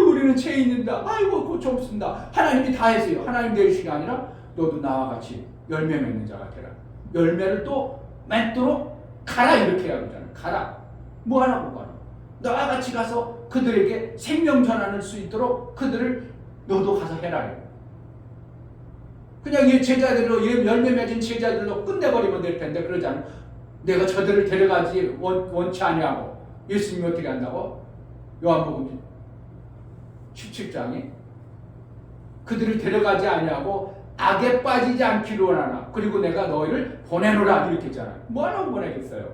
우리는 죄 있는다. 아이고 고쳐 없습니다. 하나님이 다 했어요. 하나님 되시기 아니라 너도 나와 같이 열매 맺는 자가 되라. 열매를 또 맺도록 가라. 이렇게 해야 되잖아요. 가라. 뭐 하라고 가라. 나와 같이 가서 그들에게 생명 전하는 수 있도록 그들을 너도 가서 해라. 그냥 이 제자들로 열매 맺은 제자들로 끝내버리면 될 텐데 그러지 않고 내가 저들을 데려가지 원치 아니하고 예수님이 어떻게 한다고? 요한복음 17장에 그들을 데려가지 아니하고 악에 빠지지 않기로 원하나 그리고 내가 너희를 보내노라 이렇게 했잖아요. 뭐하러 보내겠어요?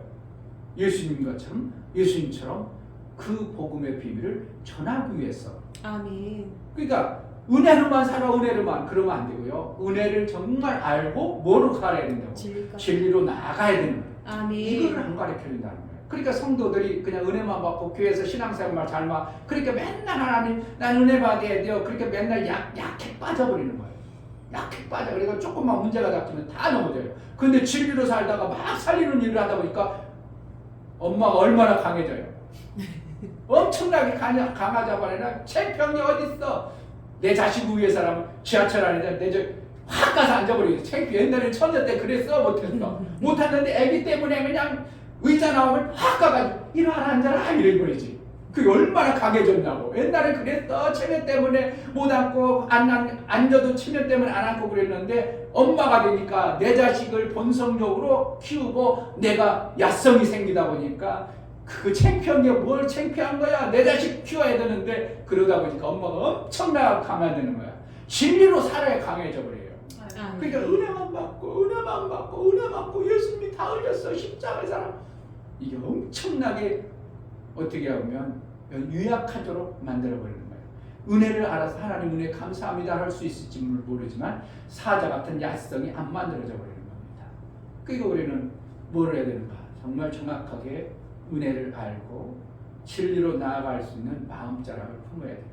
예수님처럼 그 복음의 비밀을 전하기 위해서. 아멘. 그러니까 은혜로만 살아 은혜로만 그러면 안 되고요. 은혜를 정말 알고 뭐로 살아야 된다고? 진리로 나아가야 되는 거예요. 아멘. 이거를 안 가르쳐준다는 거예요. 그러니까 성도들이 그냥 은혜만 받고 교회에서 신앙생활 잘만 그러니까 맨날 하나님 난 은혜 받아야 돼요. 그러니까 맨날 약해 빠져버리는 거예요. 약해 빠져. 그러니까 조금만 문제가 닥치면 다 넘어져요. 근데 진리로 살다가 막 살리는 일을 하다 보니까 엄마가 얼마나 강해져요. 엄청나게 강하자고 하나 창피한 어딨어. 내 자식 위해서라면 지하철 안에다 확 가서 앉아버리겠어. 창피해. 옛날에 천재 때 그랬어? 못했어. 못하는데 애기 때문에 그냥 의자 나오면 확 가가지고 일어나 앉아라 이래버리지. 그게 얼마나 강해졌냐고. 옛날에 그랬어. 체면 때문에 못 앉고 앉아도 체면 때문에 안 앉고 그랬는데 엄마가 되니까 내 자식을 본성적으로 키우고 내가 야성이 생기다 보니까 그 창피한 게 뭘 창피한 거야. 내 자식 키워야 되는데 그러다 보니까 엄마가 엄청나게 강화되는 거야. 진리로 살아야 강해져 버려요. 그러니까 은혜만 받고 예수님이 다 흘렸어. 십자가의 사람. 이게 엄청나게 어떻게 하면 유약하도록 만들어버리는 거예요. 은혜를 알아서 하나님 은혜 감사합니다 할 수 있을지 모르지만 사자 같은 야성이 안 만들어져 버리는 겁니다. 그러니까 우리는 뭘 해야 되는가? 정말 정확하게 은혜를 알고 진리로 나아갈 수 있는 마음자락을 품어야 돼요.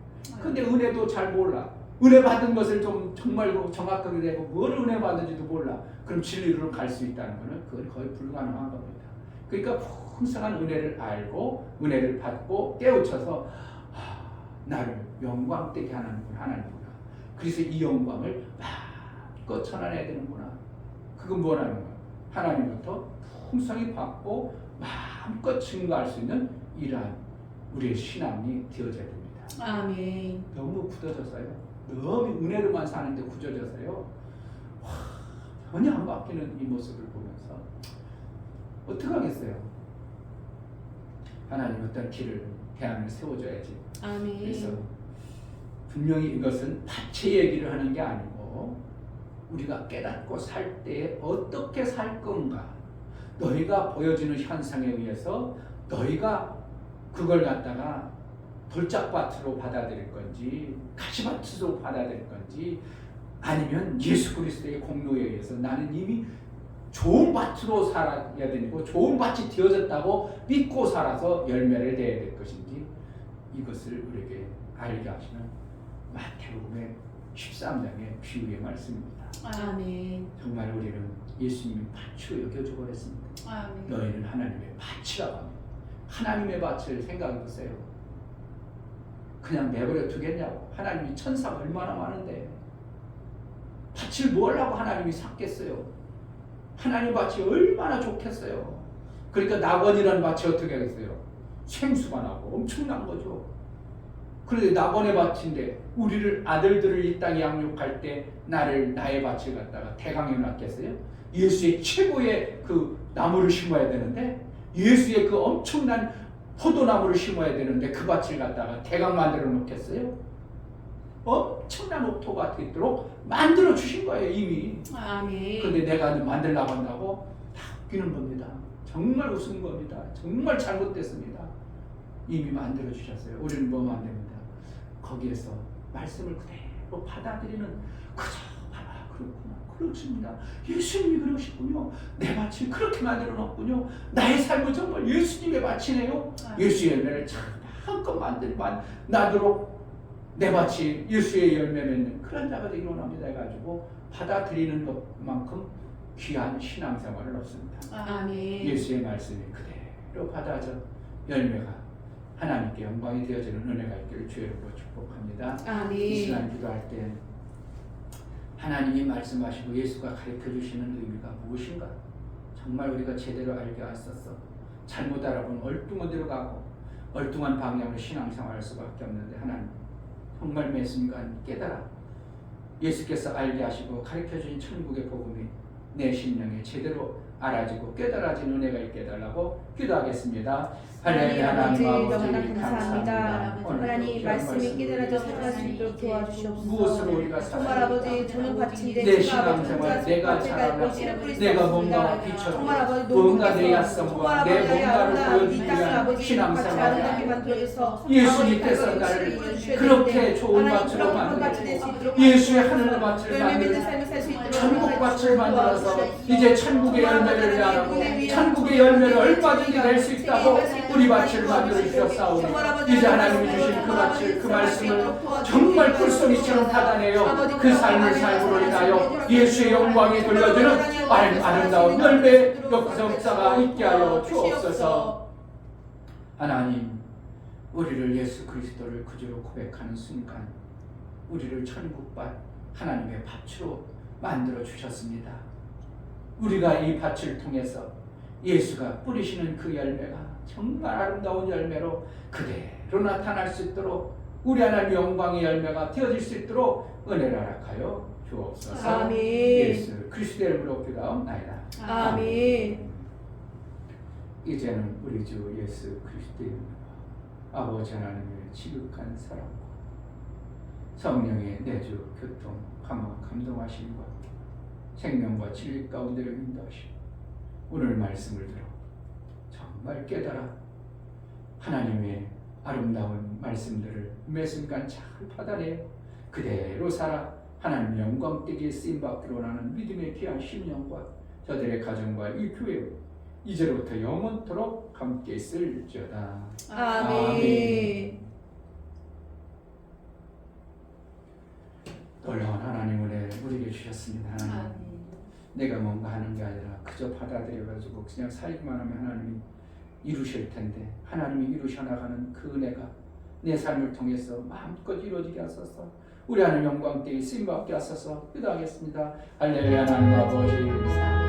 근데 은혜도 잘 몰라. 은혜 받은 것을 좀 정말 정확하게 되고 뭘 은혜 받은지도 몰라. 그럼 진리로 갈 수 있다는 것은 그건 거의 불가능한 겁니다. 그러니까 풍성한 은혜를 알고 은혜를 받고 깨우쳐서 나를 영광되게 하나님구나. 그래서 이 영광을 마음껏 전환해야 되는구나. 그건 뭐라는 거야? 하나님부터 풍성히 받고 마음껏 증거할 수 있는 이러한 우리의 신앙이 되어져야 됩니다. 아멘. 너무 굳어져서요. 너무 은혜로만 사는데 굳어져서요. 전혀 안 바뀌는 이 모습을 보면서 어떻게 하겠어요? 하나님 어떤 길을 대안을 세워줘야지. 아멘. 그래서 분명히 이것은 파체 얘기를 하는 게 아니고 우리가 깨닫고 살 때 어떻게 살 건가. 너희가 보여지는 현상에 의해서 너희가 그걸 갖다가 돌짝밭으로 받아들일 건지 가시밭으로 받아들일 건지 아니면 예수 그리스도의 공로에 의해서 나는 이미 좋은 밭으로 살아야 되고 좋은 밭이 되어졌다고 믿고 살아서 열매를 내야 될 것인지 이것을 우리에게 알게 하시는 마태복음의 13장의 비유의 말씀입니다. 아멘. 정말 우리는 예수님이 밭으로 여겨져 버렸습니다. 아멘. 너희는 하나님의 밭이라고 합니다. 하나님의 밭을 생각해 보세요. 그냥 내버려 두겠냐고. 하나님이 천사가 얼마나 많은데 밭을 뭘 하고 하나님이 샀겠어요. 하나님 밭이 얼마나 좋겠어요. 그러니까 낙원이라는 밭이 어떻게 하겠어요? 생수가 나고 엄청난 거죠. 그런데 낙원의 밭인데 우리를 아들들을 이 땅에 양육할 때 나의 밭을 갖다가 대강에 놨겠어요? 예수의 최고의 그 나무를 심어야 되는데 예수의 그 엄청난 포도나무를 심어야 되는데 그 밭을 갖다가 대강 만들어 놓겠어요? 엄청난 옥토가 되도록 만들어 주신 거예요 이미. 아멘. 근데 내가 만들려고 한다고 다 웃기는 겁니다. 정말 웃은 겁니다. 정말 잘못됐습니다. 이미 만들어 주셨어요. 우리는 뭐 만듭니다. 거기에서 말씀을 그대로 받아들이는 그저 그렇구나. 그렇습니다. 예수님이 그러시군요. 내 밭을 그렇게 만들어 놨군요. 나의 삶은 정말 예수님의 밭이네요. 예수의 열매를 참 한껏 나도록 내 밭이 예수의 열매 맺는 그런 자가 되기 원합니다 해가지고 받아들이는 것만큼 귀한 신앙생활은 없습니다. 아멘. 예수의 말씀이 그대로 받아져 열매가 하나님께 영광이 되어지는 은혜가 있기를 주의 이름으로 축복합니다. 아멘. 이 시간 기도할 때 하나님이 말씀하시고 예수가 가르쳐 주시는 의미가 무엇인가 정말 우리가 제대로 알게 하셨어. 잘못 알아보면 얼뚱어디로 가고 얼뚱한 방향으로 신앙생활할 수밖에 없는데 하나님 정말 매 순간 깨달아 예수께서 알게 하시고 가르쳐 주신 천국의 복음이 내 심령에 제대로 알아지고 깨달아진 은혜가 있게 해달라고 기도하겠습니다. 할렐루야. 하나님 아버지 감사합니다. 하나님 말씀이 깨달아져 살아갈 수 있도록 도와주시옵소서. 무엇으로 우리가 정말 아버지 저는 바친데 내 신앙생활 내가 잘하고 내가 뭔가 비춰 정말 아버지 뭔가 내 야성과 내 뭔가를 보여주기 위한 신앙생활이 예수님께서 나를 그렇게 좋은 밭으로 만들고 예수의 하늘의 밭을 만들고 천국밭을 만들어서 이제 천국의 열매를 내라고 천국의 열매를 얼마든지 낼 수 있다고 우리 밭을 만들어 주셨사오니 이제 하나님이 주신 그 밭을 그 말씀을 정말 불송이처럼 받아내요. 그 삶을 삶으로 인하여 예수의 영광에 돌려주는 아름다운 열매의 역사가 있게 하여 주옵소서. 하나님 우리를 예수 그리스도를 구주로 고백하는 순간 우리를 천국밭 하나님의 밭으로 만들어 주셨습니다. 우리가 이 밭을 통해서 예수가 뿌리시는 그 열매가 정말 아름다운 열매로 그대로 나타날 수 있도록 우리 하나님 영광의 열매가 되어질 수 있도록 은혜를 허락하여 주옵소서. 아멘. 예수 그리스도의 이름으로 기도하옵나이다. 아멘. 이제는 우리 주 예수 그리스도의 이름으로 아버지 하나님의 지극한 사랑과 성령의 내주 교통 감화 감동하심과 생명과 진리 가운데를 인도하시고 오늘 말씀을 들어 정말 깨달아 하나님의 아름다운 말씀들을 매 순간 잘 받아내 그대로 살아 하나님의 영광되게 쓰임받기를 원하는 믿음의 귀한 심령과 저들의 가정과 이 교회 이제로부터 영원토록 함께 있을지어다. 아멘. 놀라운 하나님 은혜 우리에게 주셨습니다. 하나님 내가 뭔가 하는 게 아니라 그저 받아들여가지고 그냥 살기만 하면 하나님이 이루실 텐데 하나님이 이루셔 나가는 그 은혜가 내 삶을 통해서 마음껏 이루어지게 하소서. 우리 하나님 영광되게 쓰임받게 하소서. 기도하겠습니다. 할렐루야. 하나님 아버지